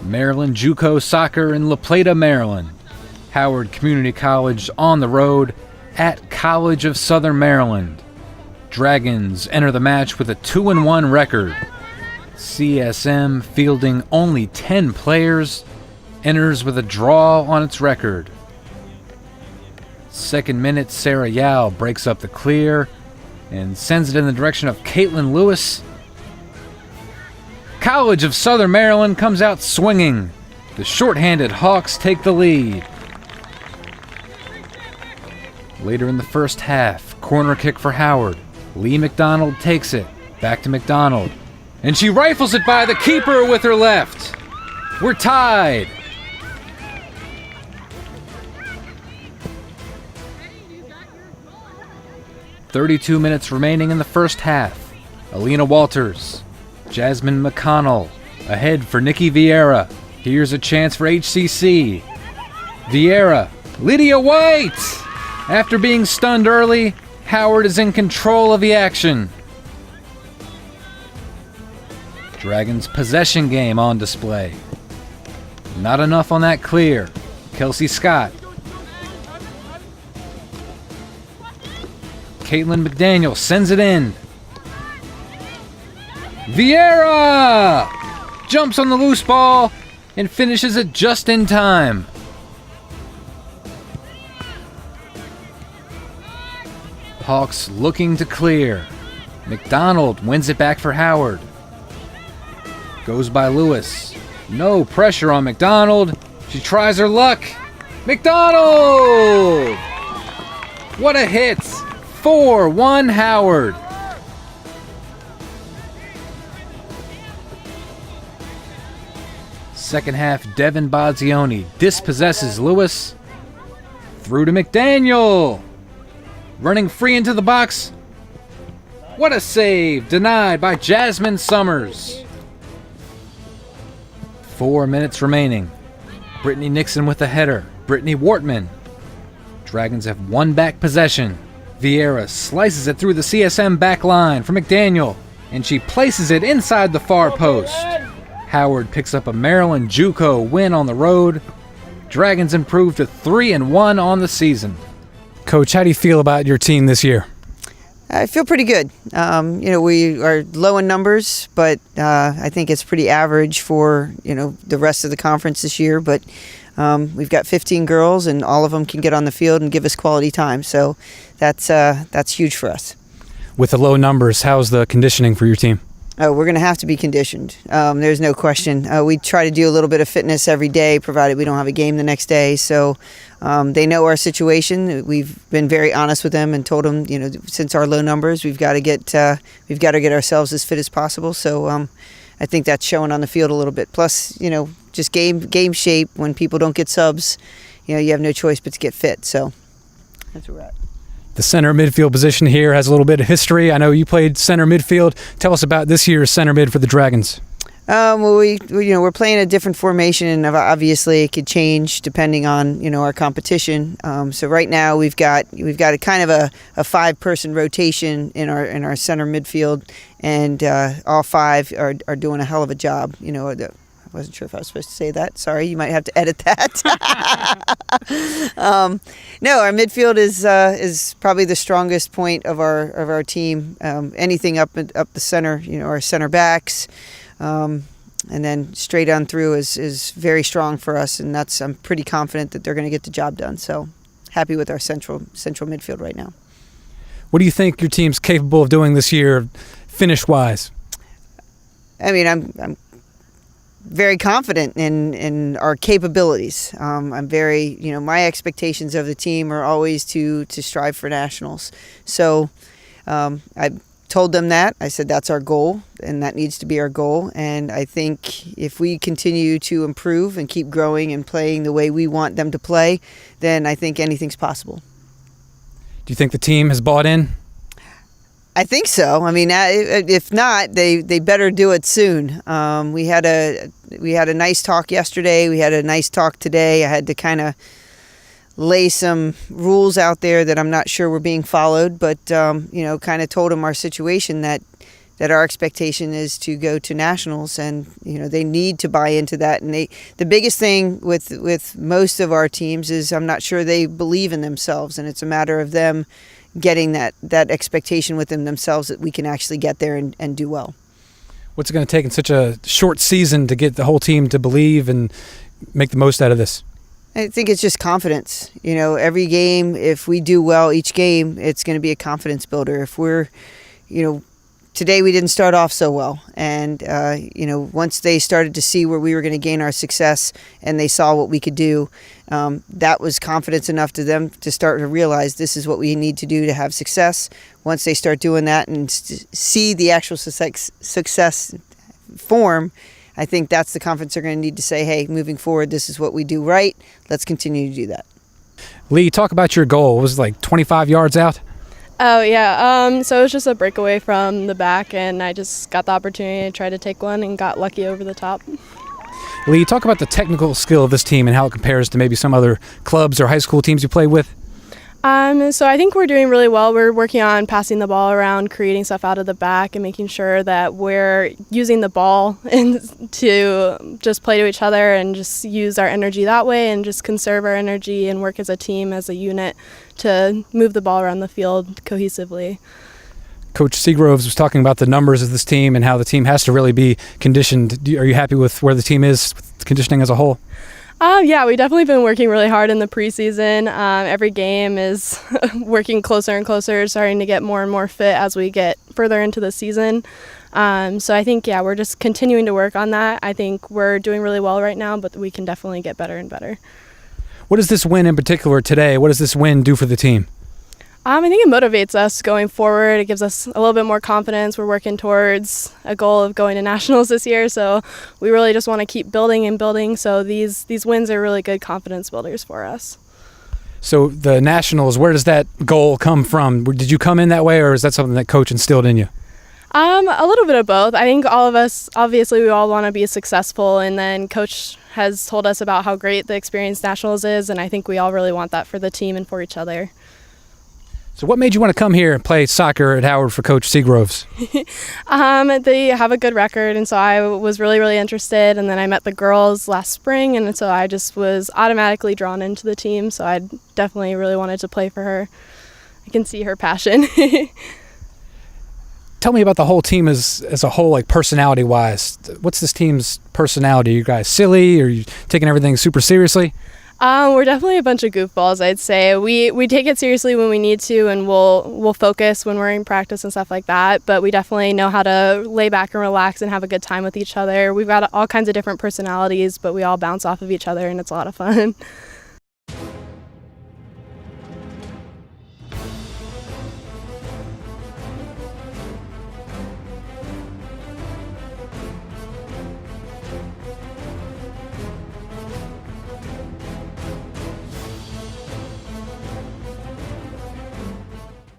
Maryland JUCO Soccer in La Plata, Maryland. Howard Community College on the road at College of Southern Maryland. Dragons enter the match with a 2-1 record. CSM, fielding only 10 players, enters with a draw on its record. Second minute, Sarah Yao breaks up the clear and sends it in the direction of Caitlin Lewis. College of Southern Maryland comes out swinging. The shorthanded Hawks take the lead. Later in the first half, corner kick for Howard. Lee McDonald takes it. Back to McDonald. And she rifles it by the keeper with her left. We're tied. "32 minutes remaining in the first half. Alina Walters. Jasmine McConnell. Ahead for Nikki Vieira. Here's a chance for HCC. Vieira. Lydia White! After being stunned early, Howard is in control of the action. Dragons' possession game on display. Not enough on that clear. Kelsey Scott. Caitlin McDaniel sends it in. Vieira jumps on the loose ball and finishes it just in time. Hawks looking to clear. McDonald wins it back for Howard. Goes by Lewis. No pressure on McDonald. She tries her luck. McDonald! What a hit! 4-1 Howard. Second half, Devin Bozzioni dispossesses Lewis. Through to McDaniel. Running free into the box. What a save! Denied by Jasmine Summers. 4 minutes remaining. Brittany Nixon with the header. Brittany Wortman. Dragons have won back possession. Vieira slices it through the CSM back line for McDaniel, and she places it inside the far post. Howard picks up a Maryland JUCO win on the road. Dragons improve to 3-1 on the season. Coach, how do you feel about your team this year? I feel pretty good. We are low in numbers, but I think it's pretty average for, the rest of the conference this year. But we've got 15 girls, and all of them can get on the field and give us quality time. So that's huge for us. With the low numbers, how's the conditioning for your team? Oh, we're going to have to be conditioned. There's no question. We try to do a little bit of fitness every day, provided we don't have a game the next day. So they know our situation. We've been very honest with them and told them, since our low numbers, we've got to get ourselves as fit as possible. So I think that's showing on the field a little bit. Plus, just game shape. When people don't get subs, you have no choice but to get fit. So that's where we're at. The center midfield position here has a little bit of history. I know you played center midfield. Tell us about this year's center mid for the Dragons. We're playing a different formation, and obviously it could change depending on our competition. So right now we've got a kind of a 5-person rotation in our center midfield, and all 5 are doing a hell of a job. I wasn't sure if I was supposed to say that. Sorry, you might have to edit that. No, our midfield is probably the strongest point of our team. Anything up the center, our center backs, and then straight on through is very strong for us, and I'm pretty confident that they're going to get the job done. So happy with our central midfield right now. What do you think your team's capable of doing this year, finish-wise? I mean, I'm very confident in our capabilities. I'm very, my expectations of the team are always to strive for nationals. So I told them that. I said that's our goal, and that needs to be our goal. And I think if we continue to improve and keep growing and playing the way we want them to play, then I think anything's possible. Do you think the team has bought in? I think so. I mean, if not, they better do it soon. We had a nice talk yesterday. We had a nice talk today. I had to kind of lay some rules out there that I'm not sure were being followed, but kind of told them our situation, that that our expectation is to go to nationals, and they need to buy into that. And the biggest thing with most of our teams is I'm not sure they believe in themselves, and it's a matter of them getting that expectation within themselves that we can actually get there and do well. What's it going to take in such a short season to get the whole team to believe and make the most out of this? I think it's just confidence. Every game, if we do well each game, it's going to be a confidence builder. If we're, today we didn't start off so well. And, once they started to see where we were going to gain our success and they saw what we could do, that was confidence enough to them to start to realize this is what we need to do to have success. Once they start doing that and see the actual success form, I think that's the confidence they're going to need to say, hey, moving forward, this is what we do right. Let's continue to do that. Lee, talk about your goal. Was it like 25 yards out? Oh, yeah. So it was just a breakaway from the back, and I just got the opportunity to try to take one and got lucky over the top. Lee, talk about the technical skill of this team and how it compares to maybe some other clubs or high school teams you play with. So I think we're doing really well. We're working on passing the ball around, creating stuff out of the back, and making sure that we're using the ball to just play to each other and just use our energy that way and just conserve our energy and work as a team, as a unit, to move the ball around the field cohesively. Coach Seagroves was talking about the numbers of this team and how the team has to really be conditioned. Are you happy with where the team is with conditioning as a whole? Yeah, we've definitely been working really hard in the preseason. Every game is working closer and closer, starting to get more and more fit as we get further into the season. So I think, we're just continuing to work on that. I think we're doing really well right now, but we can definitely get better and better. What does this win in particular today, what does this win do for the team? I think it motivates us going forward. It gives us a little bit more confidence. We're working towards a goal of going to nationals this year, so we really just want to keep building and building. So these wins are really good confidence builders for us. So the nationals, where does that goal come from? Did you come in that way, or is that something that Coach instilled in you? A little bit of both. I think all of us, obviously, we all want to be successful, and then Coach has told us about how great the Experience Nationals is, and I think we all really want that for the team and for each other. So what made you want to come here and play soccer at Howard for Coach Seagroves? They have a good record, and so I was really, really interested. And then I met the girls last spring, and so I just was automatically drawn into the team. So I definitely really wanted to play for her. I can see her passion. Tell me about the whole team as a whole, like personality-wise. What's this team's personality? Are you guys silly? Are you taking everything super seriously? We're definitely a bunch of goofballs, I'd say. We take it seriously when we need to, and we'll focus when we're in practice and stuff like that, but we definitely know how to lay back and relax and have a good time with each other. We've got all kinds of different personalities, but we all bounce off of each other, and it's a lot of fun.